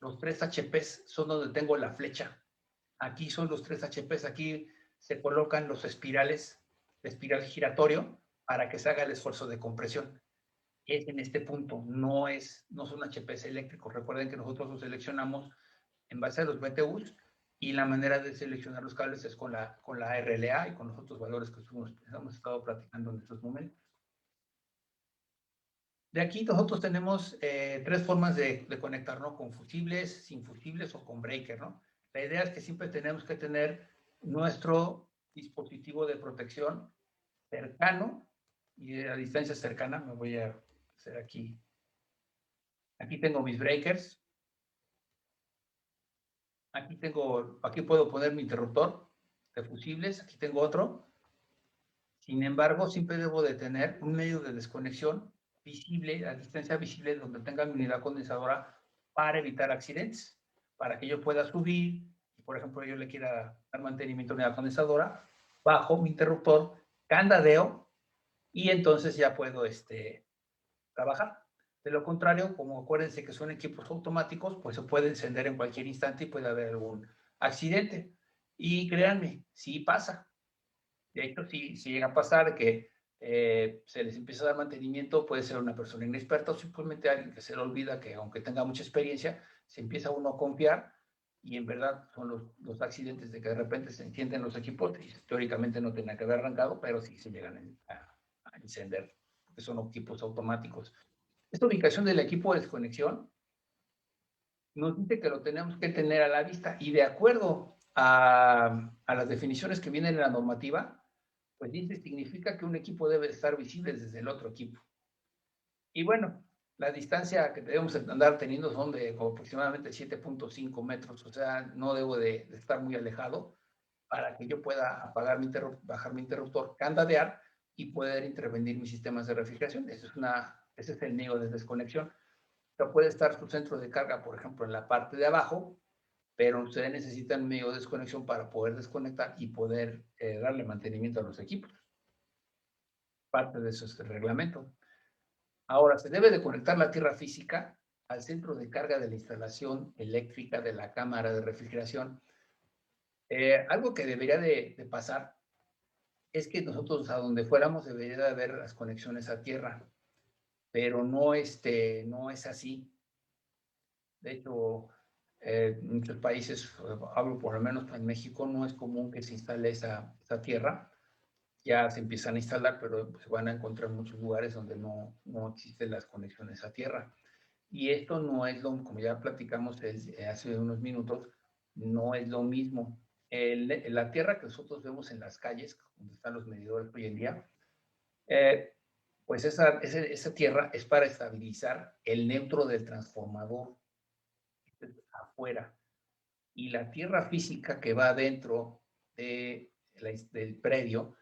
Los 3 HPs son donde tengo la flecha. Aquí son los 3 HPs, aquí se colocan los espirales, el espiral giratorio, para que se haga el esfuerzo de compresión. Es en este punto, no son HPs eléctricos. Recuerden que nosotros los seleccionamos en base a los BTUs y la manera de seleccionar los cables es con la RLA y con los otros valores que hemos estado platicando en estos momentos. De aquí nosotros tenemos 3 formas de conectarnos, con fusibles, sin fusibles o con breaker, ¿no? La idea es que siempre tenemos que tener nuestro dispositivo de protección cercano y a distancia cercana. Me voy a hacer aquí. Aquí tengo mis breakers. Aquí puedo poner mi interruptor de fusibles. Aquí tengo otro. Sin embargo, siempre debo de tener un medio de desconexión visible, a distancia visible, donde tenga mi unidad condensadora para evitar accidentes, para que yo pueda subir, y por ejemplo yo le quiera dar mantenimiento a la unidad condensadora, bajo mi interruptor, candadeo, y entonces ya puedo trabajar. De lo contrario, como acuérdense que son equipos automáticos, pues se puede encender en cualquier instante y puede haber algún accidente. Y créanme, sí pasa. De hecho, si llega a pasar que se les empieza a dar mantenimiento, puede ser una persona inexperta o simplemente alguien que se le olvida que aunque tenga mucha experiencia, se empieza uno a confiar y en verdad son los accidentes de que de repente se encienden los equipos y teóricamente no tenía que haber arrancado, pero sí se llegan a encender, porque son equipos automáticos. Esta ubicación del equipo de desconexión nos dice que lo tenemos que tener a la vista y de acuerdo a las definiciones que vienen en la normativa, pues dice, significa que un equipo debe estar visible desde el otro equipo. Y bueno, la distancia que debemos andar teniendo son de como aproximadamente 7.5 metros, o sea, no debo de estar muy alejado para que yo pueda apagar bajar mi interruptor, candadear y poder intervenir mis sistemas de refrigeración. Ese es el medio de desconexión. Pero puede estar su centro de carga, por ejemplo, en la parte de abajo, pero ustedes necesitan un medio de desconexión para poder desconectar y poder darle mantenimiento a los equipos. Parte de eso es el reglamento. Ahora, se debe de conectar la tierra física al centro de carga de la instalación eléctrica de la cámara de refrigeración. Algo que debería de pasar es que nosotros a donde fuéramos debería de haber las conexiones a tierra, pero no es así. De hecho, en muchos países, hablo por lo menos en México, no es común que se instale esa tierra. Ya se empiezan a instalar, pero se van a encontrar muchos lugares donde no existen las conexiones a tierra. Y esto no es como ya platicamos hace unos minutos, no es lo mismo. La tierra que nosotros vemos en las calles, donde están los medidores hoy en día, pues esa tierra es para estabilizar el neutro del transformador afuera. Y la tierra física que va dentro del predio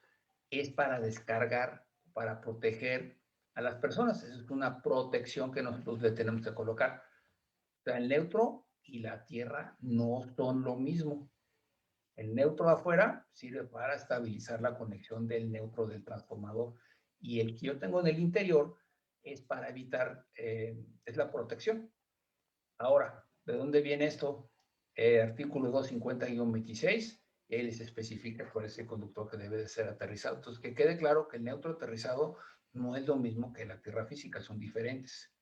es para descargar, para proteger a las personas. Esa es una protección que nosotros le tenemos que colocar. O sea, el neutro y la tierra no son lo mismo. El neutro afuera sirve para estabilizar la conexión del neutro del transformador. Y el que yo tengo en el interior es para evitar, es la protección. Ahora, ¿de dónde viene esto? Artículo 250-26, y ahí les especifica cuál es el conductor que debe de ser aterrizado. Entonces, que quede claro que el neutro aterrizado no es lo mismo que la tierra física, son diferentes.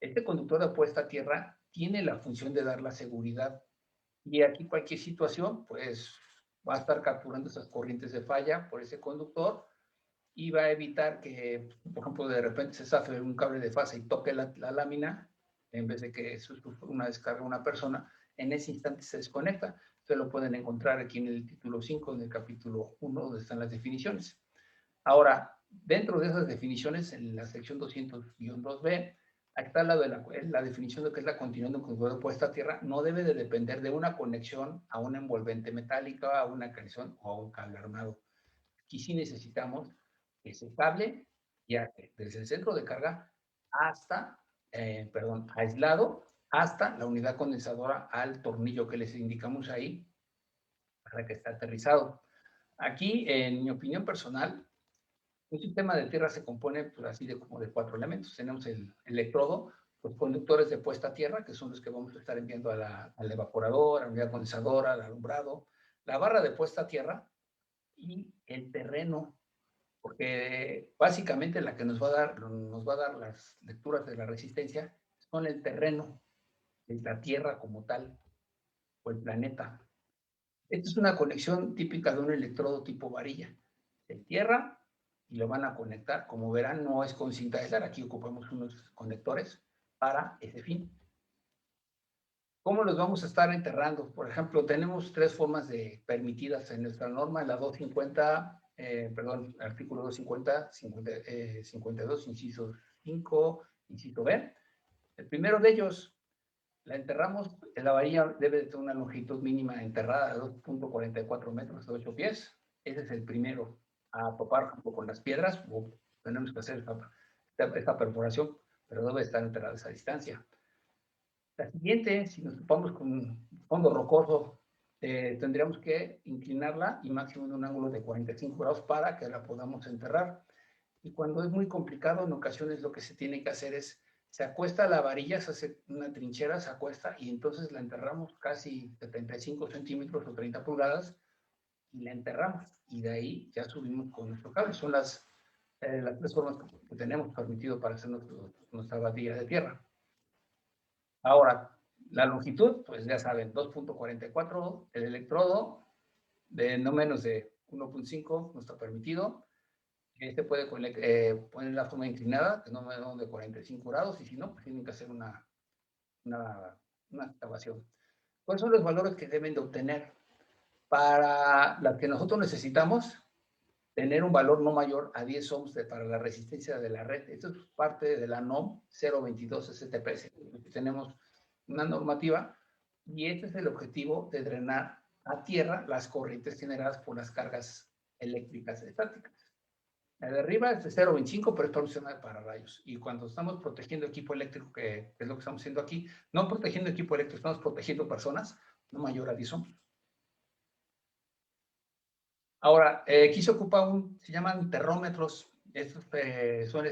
Este conductor de puesta a tierra tiene la función de dar la seguridad. Y aquí cualquier situación, pues va a estar capturando esas corrientes de falla por ese conductor y va a evitar que, por ejemplo, de repente se zafe un cable de fase y toque la lámina, en vez de que una descarga una persona, en ese instante se desconecta. Ustedes lo pueden encontrar aquí en el título 5, en el capítulo 1, donde están las definiciones. Ahora, dentro de esas definiciones, en la sección 200-2B, aquí está la definición de que es la continuidad de un conductor de puesta a tierra, no debe de depender de una conexión a una envolvente metálica, a una conexión o a un cable armado. Aquí sí necesitamos ese cable ya desde el centro de carga hasta, aislado hasta la unidad condensadora al tornillo que les indicamos ahí para que esté aterrizado. Aquí, en mi opinión personal, un sistema de tierra se compone pues, así de como de 4 elementos. Tenemos el electrodo, los conductores de puesta a tierra, que son los que vamos a estar enviando al evaporador, a la unidad condensadora, al alumbrado, la barra de puesta a tierra y el terreno, porque básicamente la que nos va a dar las lecturas de la resistencia son el terreno, la tierra como tal, o el planeta. Esta es una conexión típica de un electrodo tipo varilla. Se entierra y lo van a conectar. Como verán, no es con cinta Tesla. Aquí ocupamos unos conectores para ese fin. ¿Cómo los vamos a estar enterrando? Por ejemplo, tenemos 3 formas permitidas en nuestra norma, la 250, artículo 250, 52, inciso 5, inciso B. El primero de ellos, la enterramos, la varilla debe de tener una longitud mínima enterrada de 2.44 metros de 8 pies. Ese es el primero a topar junto con las piedras. Tenemos que hacer esta perforación, pero debe estar enterrada a esa distancia. La siguiente, si nos topamos con un fondo rocoso, tendríamos que inclinarla y máximo en un ángulo de 45 grados para que la podamos enterrar. Y cuando es muy complicado, en ocasiones lo que se tiene que hacer es, se acuesta la varilla, se hace una trinchera, se acuesta y entonces la enterramos casi 75 centímetros o 30 pulgadas y la enterramos. Y de ahí ya subimos con nuestro cable. Son las 3 formas que tenemos permitido para hacer nuestra varilla de tierra. Ahora, la longitud, pues ya saben, 2.44, el electrodo de no menos de 1.5 no está permitido. Este puede poner la forma inclinada, que no menos de 45 grados, y si no, pues tienen que hacer una excavación. ¿Cuáles son los valores que deben de obtener? Para las que nosotros necesitamos, tener un valor no mayor a 10 ohms para la resistencia de la red. Esto es parte de la NOM 022 STPS. Tenemos una normativa y este es el objetivo de drenar a tierra las corrientes generadas por las cargas eléctricas estáticas. La de arriba es de 0.25, pero está opcional para rayos. Y cuando estamos protegiendo equipo eléctrico, que es lo que estamos haciendo aquí, no protegiendo equipo eléctrico, estamos protegiendo personas, no mayor a 10 ohms. Ahora, aquí se ocupa se llaman terrómetros. Estos son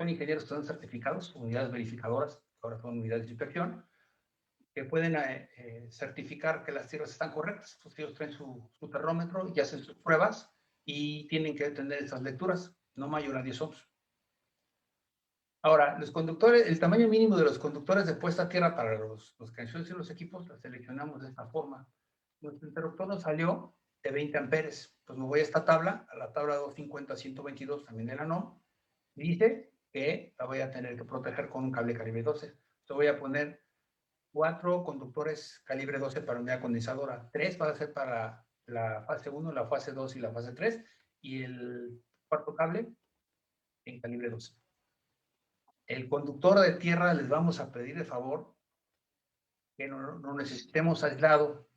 ingenieros que son certificados, unidades verificadoras, ahora son unidades de inspección, que pueden certificar que las tierras están correctas. Pues ellos traen su terrómetro y hacen sus pruebas y tienen que tener esas lecturas, no mayor a 10 ohms. Ahora, los conductores, el tamaño mínimo de los conductores de puesta a tierra para los canciones y los equipos, los seleccionamos de esta forma. Nuestro interruptor nos salió de 20 amperes. Pues me voy a esta tabla, a la tabla 250-122, también de la NOM, y dice que la voy a tener que proteger con un cable calibre 12. Entonces voy a poner 4 conductores calibre 12 para unidad condensadora, 3 va a ser para la fase 1, la fase 2 y la fase 3, y el cuarto cable en calibre 12. El conductor de tierra les vamos a pedir de favor que no necesitemos aislado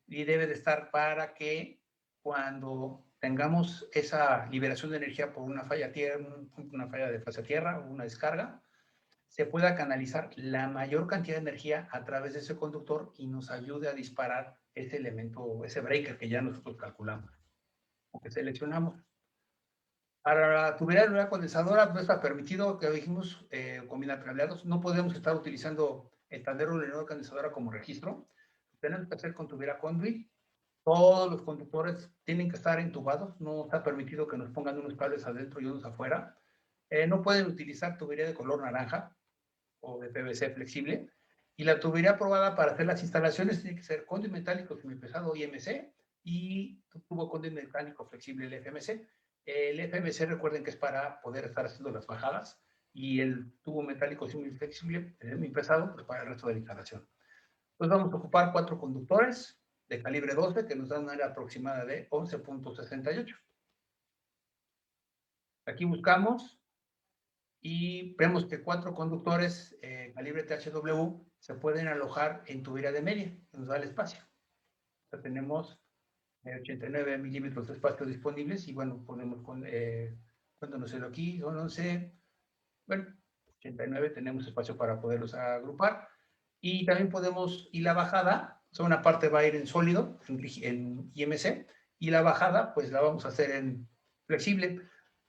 y debe de estar para que cuando tengamos esa liberación de energía por una falla de fase tierra o una descarga, se pueda canalizar la mayor cantidad de energía a través de ese conductor y nos ayude a disparar ese elemento, ese breaker que ya nosotros calculamos o que seleccionamos. Para la tubería de unidad condensadora no está permitido, que dijimos, combinar cableados. No podemos estar utilizando el tablero de la unidad condensadora como registro. Tenemos que hacer con tubería conduit. Todos los conductores tienen que estar entubados. No está permitido que nos pongan unos cables adentro y unos afuera. No pueden utilizar tubería de color naranja o de PVC flexible. Y la tubería aprobada para hacer las instalaciones tiene que ser conduit metálico semipesado IMC y tubo conduit mecánico flexible, el FMC. El FMC, recuerden que es para poder estar haciendo las bajadas, y el tubo metálico semiflexible, semipesado, pues para el resto de la instalación. Entonces vamos a ocupar 4 conductores de calibre 12 que nos dan una área aproximada de 11.68. Aquí buscamos y vemos que 4 conductores calibre THW se pueden alojar en tubería de media, nos da el espacio. Entonces tenemos 89 milímetros de espacio disponibles y bueno, ponemos cuando no sé lo aquí, son 11, bueno, 89 tenemos espacio para poderlos agrupar. Y también podemos, y la bajada, o sea, una parte va a ir en sólido, en IMC, y la bajada, pues la vamos a hacer en flexible.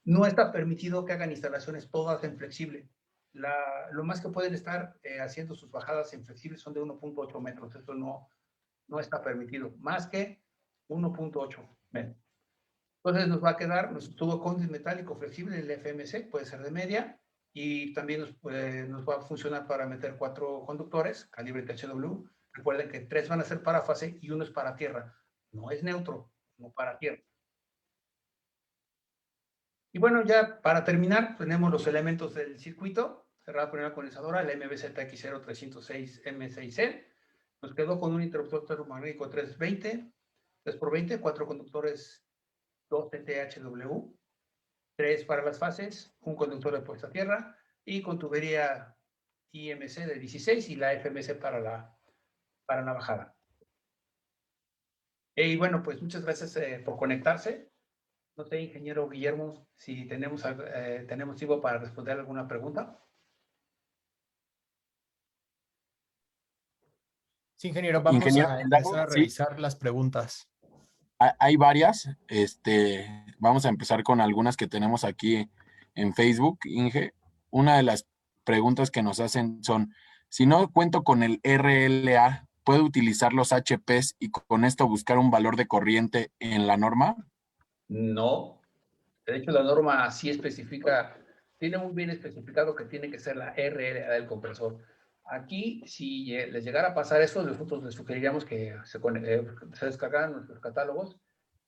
No está permitido que hagan instalaciones todas en flexible. Lo más que pueden estar haciendo sus bajadas en flexible son de 1.8 metros. Eso no está permitido, más que 1.8 metros. Entonces nos va a quedar nuestro tubo cóndil metálico flexible, el FMC, puede ser de media, y también nos va a funcionar para meter 4 conductores, calibre THW. Recuerden que 3 van a ser para fase y 1 es para tierra. No es neutro, no para tierra. Y bueno, ya para terminar, tenemos los elementos del circuito. Cerrada primera condensadora, la MBZX0306M6C. Nos quedó con un interruptor termomagnético 320, 3x20, 4 conductores 2 THW, 3 para las fases, un conductor de puesta a tierra y con tubería IMC de 16 y la FMC para la bajada. Y bueno, pues muchas gracias por conectarse. No sé, ingeniero Guillermo, si tenemos tiempo para responder alguna pregunta. Sí, ingeniero, vamos Ingeniero, a empezar a revisar las preguntas. Hay varias. Vamos a empezar con algunas que tenemos aquí en Facebook, Inge. Una de las preguntas que nos hacen son, si no cuento con el RLA, ¿puedo utilizar los HPs y con esto buscar un valor de corriente en la norma? No. De hecho, la norma sí especifica, tiene muy bien especificado que tiene que ser la RLA del compresor. Aquí, si les llegara a pasar eso, nosotros les sugeriríamos que se descargaran nuestros catálogos,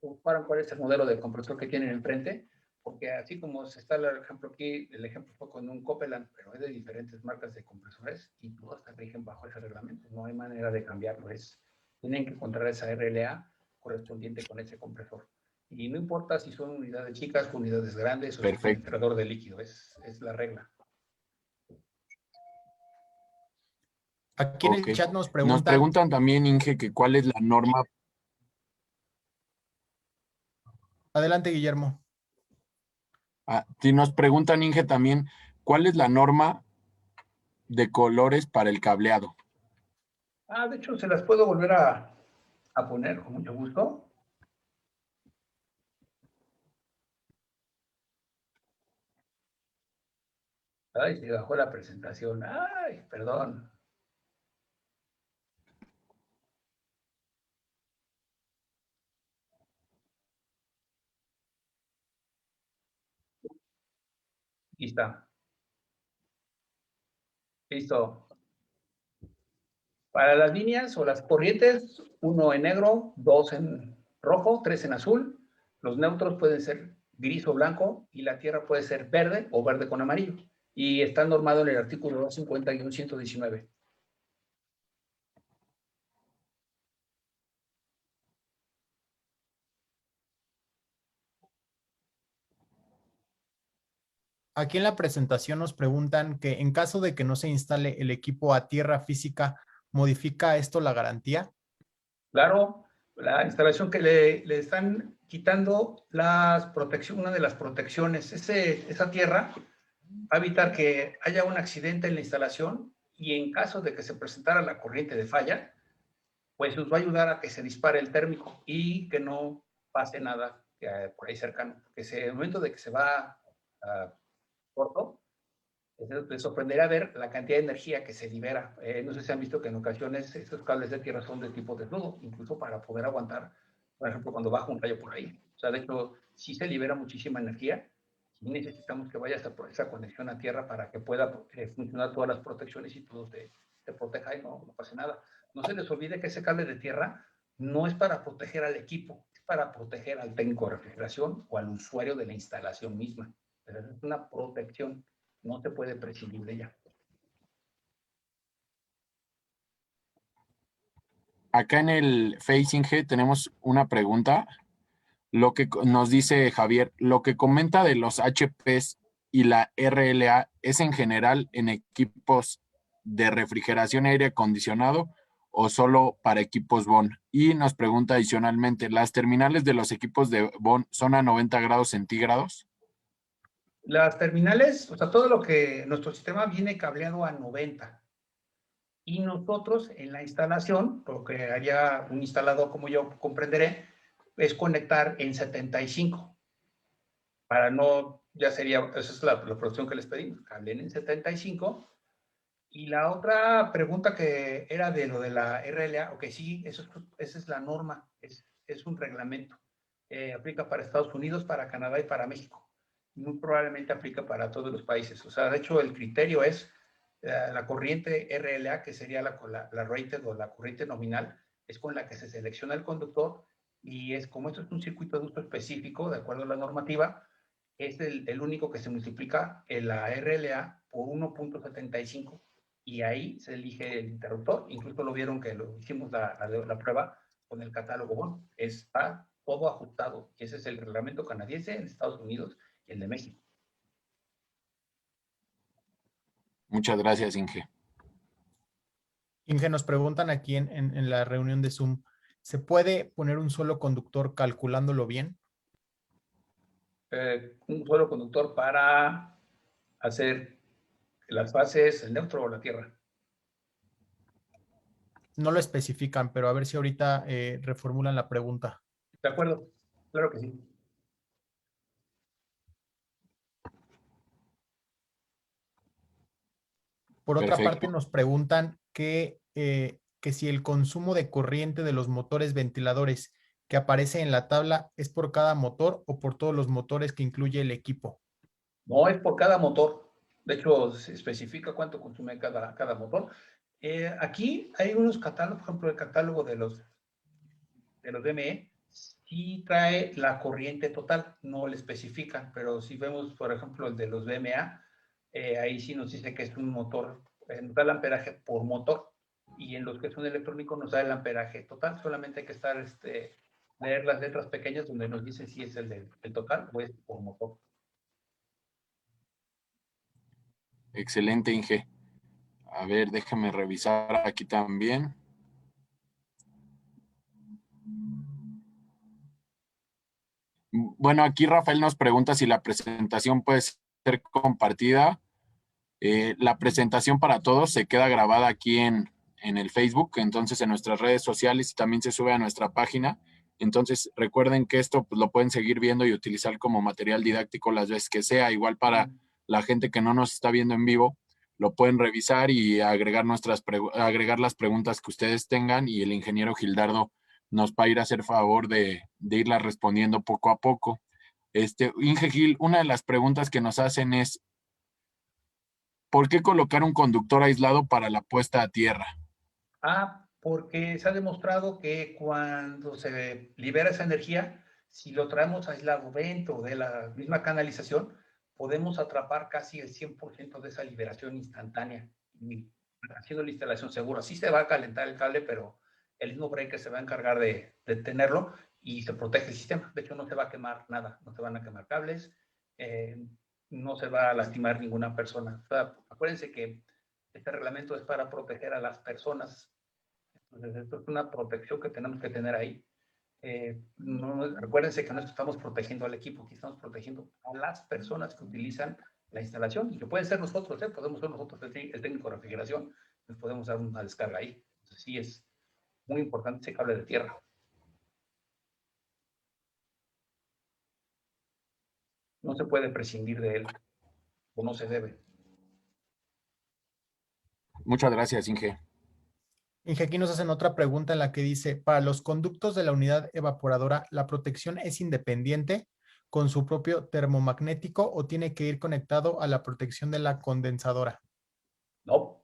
comparan cuál es el modelo de compresor que tienen enfrente, porque así como se está el ejemplo aquí, el ejemplo fue con un Copeland, pero es de diferentes marcas de compresores y todas se rigen bajo ese reglamento. No hay manera de cambiarlo. Tienen que encontrar esa RLA correspondiente con ese compresor. Y no importa si son unidades chicas, unidades grandes o filtrador de líquido, es la regla. Aquí en el chat nos preguntan también, Inge, que cuál es la norma. Adelante, Guillermo. Si nos preguntan, Inge, también, ¿cuál es la norma de colores para el cableado? De hecho, se las puedo volver a poner con mucho gusto. Ay, se bajó la presentación. Ay, perdón. Aquí está. Listo. Para las líneas o las corrientes, 1 en negro, 2 en rojo, 3 en azul. Los neutros pueden ser gris o blanco y la tierra puede ser verde o verde con amarillo. Y está normado en el artículo 250 y 119. Aquí en la presentación nos preguntan que en caso de que no se instale el equipo a tierra física, ¿modifica esto la garantía? Claro, la instalación que le están quitando una de las protecciones, esa tierra va a evitar que haya un accidente en la instalación y en caso de que se presentara la corriente de falla, pues nos va a ayudar a que se dispare el térmico y que no pase nada por ahí cercano. Que en el momento de que se va corto, te sorprenderá ver la cantidad de energía que se libera. No sé si han visto que en ocasiones estos cables de tierra son de tipo desnudo, incluso para poder aguantar, por ejemplo, cuando baja un rayo por ahí. O sea, de hecho, sí se libera muchísima energía y necesitamos que vaya esa conexión a tierra para que pueda funcionar todas las protecciones y todo te proteja y no pase nada. No se les olvide que ese cable de tierra no es para proteger al equipo, es para proteger al técnico de refrigeración o al usuario de la instalación misma. Pero es una protección. No se puede prescindir de ella. Acá en el Facing G tenemos una pregunta. Lo que nos dice Javier, lo que comenta de los HPs y la RLA es en general en equipos de refrigeración aire acondicionado o solo para equipos BON. Y nos pregunta adicionalmente, ¿las terminales de los equipos de BON son a 90 grados centígrados? Las terminales, o sea, todo lo que nuestro sistema viene cableado a 90. Y nosotros en la instalación, lo que haría un instalador como yo comprenderé, es conectar en 75. Para no, ya sería, esa es la producción que les pedimos, hablen en 75. Y la otra pregunta que era de lo de la RLA, ok, sí, esa es la norma, es un reglamento. Aplica para Estados Unidos, para Canadá y para México. Muy probablemente aplica para todos los países. O sea, de hecho, el criterio es la corriente RLA, que sería la rated o la corriente nominal, es con la que se selecciona el conductor, y es como esto es un circuito de uso específico, de acuerdo a la normativa, es el único que se multiplica en la RLA por 1.75, y ahí se elige el interruptor. Incluso lo vieron que lo hicimos la prueba con el catálogo BON. Está todo ajustado, y ese es el reglamento canadiense, en Estados Unidos y el de México. Muchas gracias, Inge. Inge, nos preguntan aquí en la reunión de Zoom, ¿se puede poner un solo conductor calculándolo bien? Un solo conductor para hacer las fases, el neutro o la tierra. No lo especifican, pero a ver si ahorita reformulan la pregunta. ¿De acuerdo? Claro que sí. Por otra parte, Perfecto. nos preguntan que si el consumo de corriente de los motores ventiladores que aparece en la tabla es por cada motor o por todos los motores que incluye el equipo. No es por cada motor. De hecho, se especifica cuánto consume cada motor. Aquí hay unos catálogos, por ejemplo, el catálogo de los DME, sí trae la corriente total, no le especifican, pero si vemos, por ejemplo, el de los BMA, ahí sí nos dice que es un motor, nos da el amperaje por motor, y en los que son electrónicos nos da el amperaje total. Solamente hay que estar, leer las letras pequeñas donde nos dice si es el total o es por motor. Excelente, Inge. A ver, déjame revisar aquí también. Bueno, aquí Rafael nos pregunta si la presentación puede ser compartida. La presentación para todos se queda grabada aquí en el Facebook, entonces en nuestras redes sociales, y también se sube a nuestra página. Entonces recuerden que esto pues, lo pueden seguir viendo y utilizar como material didáctico las veces que sea. Igual para la gente que no nos está viendo en vivo, lo pueden revisar y agregar las preguntas que ustedes tengan, y el ingeniero Gildardo nos va a ir a hacer favor de irlas respondiendo poco a poco. Inge Gil, una de las preguntas que nos hacen es: ¿por qué colocar un conductor aislado para la puesta a tierra? Porque se ha demostrado que cuando se libera esa energía, si lo traemos aislado dentro de la misma canalización, podemos atrapar casi el 100% de esa liberación instantánea, haciendo la instalación segura. Sí se va a calentar el cable, pero el mismo breaker se va a encargar de tenerlo, y se protege el sistema. De hecho, no se va a quemar nada, no se van a quemar cables, no se va a lastimar ninguna persona. O sea, acuérdense que este reglamento es para proteger a las personas. Entonces, esto es una protección que tenemos que tener ahí. Recuérdense que no estamos protegiendo al equipo, que estamos protegiendo a las personas que utilizan la instalación, y que pueden ser nosotros, podemos ser nosotros el técnico de refrigeración, nos podemos dar una descarga ahí. Entonces, sí es muy importante ese cable de tierra. No se puede prescindir de él, o no se debe. Muchas gracias, Inge. Inge, aquí nos hacen otra pregunta en la que dice, para los conductos de la unidad evaporadora, ¿la protección es independiente con su propio termomagnético o tiene que ir conectado a la protección de la condensadora? No,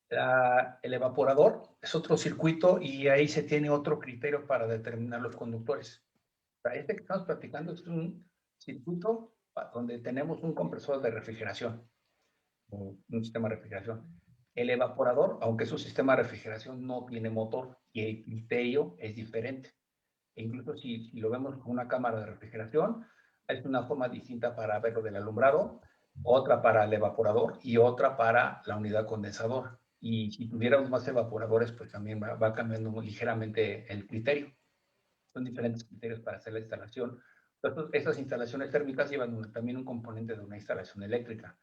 el evaporador es otro circuito, y ahí se tiene otro criterio para determinar los conductores. Este que estamos platicando es un circuito donde tenemos un compresor de refrigeración, un sistema de refrigeración. El evaporador, aunque es un sistema de refrigeración, no tiene motor, y el criterio es diferente. E incluso si lo vemos con una cámara de refrigeración, es una forma distinta para verlo del alumbrado, otra para el evaporador y otra para la unidad condensadora. Y si tuviéramos más evaporadores, pues también va cambiando muy ligeramente el criterio. Son diferentes criterios para hacer la instalación. Entonces, esas instalaciones térmicas llevan también un componente de una instalación eléctrica.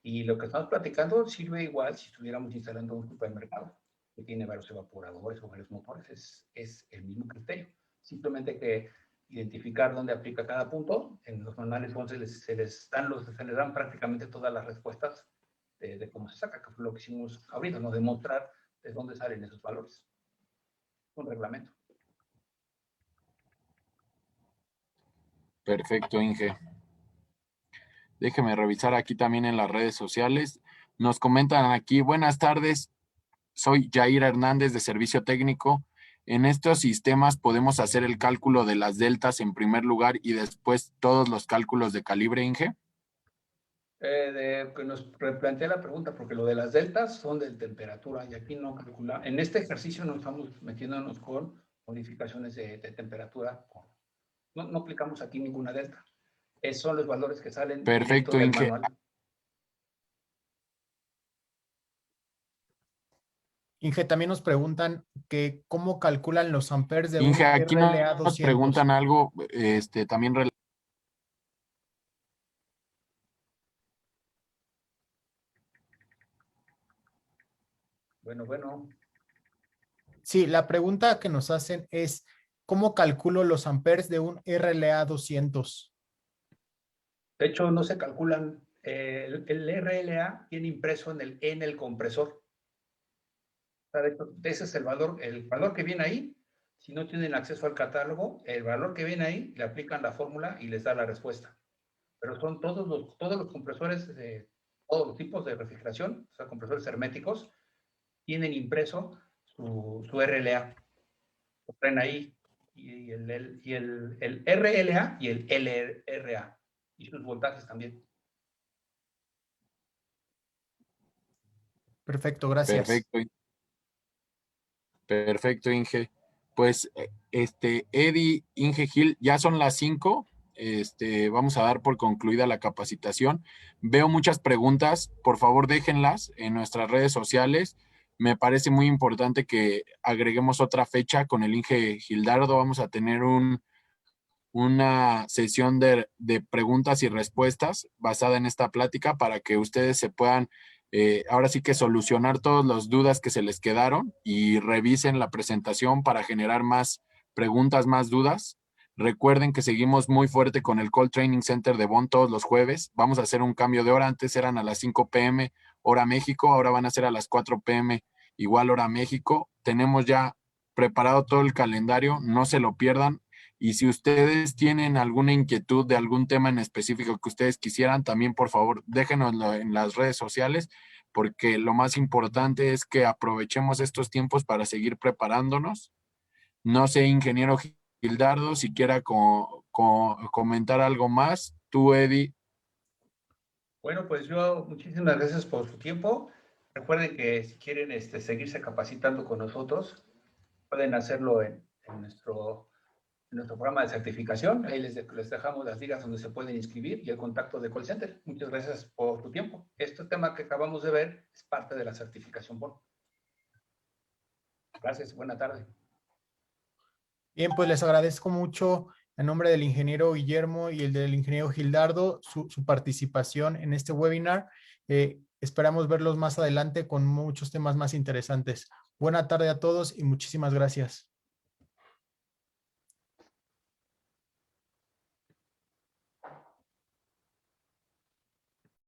Y lo que estamos platicando sirve igual si estuviéramos instalando un supermercado. que tiene varios evaporadores o varios motores, es el mismo criterio. Simplemente hay que identificar dónde aplica cada punto. En los manuales se les dan prácticamente todas las respuestas de cómo se saca, que fue lo que hicimos ahorita, ¿no? Demostrar de dónde salen esos valores. Un reglamento. Perfecto, Inge. Déjeme revisar aquí también en las redes sociales. Nos comentan aquí, buenas tardes, soy Jair Hernández de Servicio Técnico. En estos sistemas podemos hacer el cálculo de las deltas en primer lugar y después todos los cálculos de calibre, Inge. Que nos replantea la pregunta, porque lo de las deltas son de temperatura y aquí no calcula. En este ejercicio no estamos metiéndonos con modificaciones de temperatura. No aplicamos aquí ninguna delta. Esos son los valores que salen Perfecto, directos del Inge. manual. Inge, también nos preguntan que cómo calculan los amperes de Inge, un aquí RLA nos 200. preguntan algo, también Bueno. Sí, la pregunta que nos hacen es, ¿cómo calculo los amperes de un RLA 200? De hecho, no se calculan. El RLA tiene impreso en el compresor. Ese es el valor que viene ahí. Si no tienen acceso al catálogo, el valor que viene ahí, le aplican la fórmula y les da la respuesta. Pero son todos los compresores de todos los tipos de refrigeración, o sea, compresores herméticos, tienen impreso su RLA. Lo traen ahí. Y el RLA y el LRA. Y sus voltajes también. Perfecto, gracias. Perfecto, Inge. Pues, Eddie, Inge Gil, ya son las 5. Vamos a dar por concluida la capacitación. Veo muchas preguntas. Por favor, déjenlas en nuestras redes sociales. Me parece muy importante que agreguemos otra fecha con el Inge Gildardo. Vamos a tener una sesión de preguntas y respuestas basada en esta plática para que ustedes se puedan ahora sí que solucionar todas las dudas que se les quedaron y revisen la presentación para generar más preguntas, más dudas. Recuerden que seguimos muy fuerte con el Cold Training Center de Bonn todos los jueves. Vamos a hacer un cambio de hora. Antes eran a las 5 p.m. hora México, ahora van a ser a las 4 p.m. igual hora México. Tenemos ya preparado todo el calendario, no se lo pierdan. Y si ustedes tienen alguna inquietud de algún tema en específico que ustedes quisieran, también por favor déjenoslo en las redes sociales, porque lo más importante es que aprovechemos estos tiempos para seguir preparándonos. No sé, ingeniero Gildardo, si quiera comentar algo más. Tú, Eddie. Bueno, pues yo muchísimas gracias por su tiempo. Recuerden que si quieren seguirse capacitando con nosotros, pueden hacerlo en nuestro programa de certificación. Ahí les dejamos las ligas donde se pueden inscribir y el contacto de call center. Muchas gracias por tu tiempo. Este tema que acabamos de ver es parte de la certificación BON. Gracias, buena tarde. Bien, pues les agradezco mucho en nombre del ingeniero Guillermo y el del ingeniero Gildardo su participación en este webinar. Esperamos verlos más adelante con muchos temas más interesantes. Buena tarde a todos y muchísimas gracias.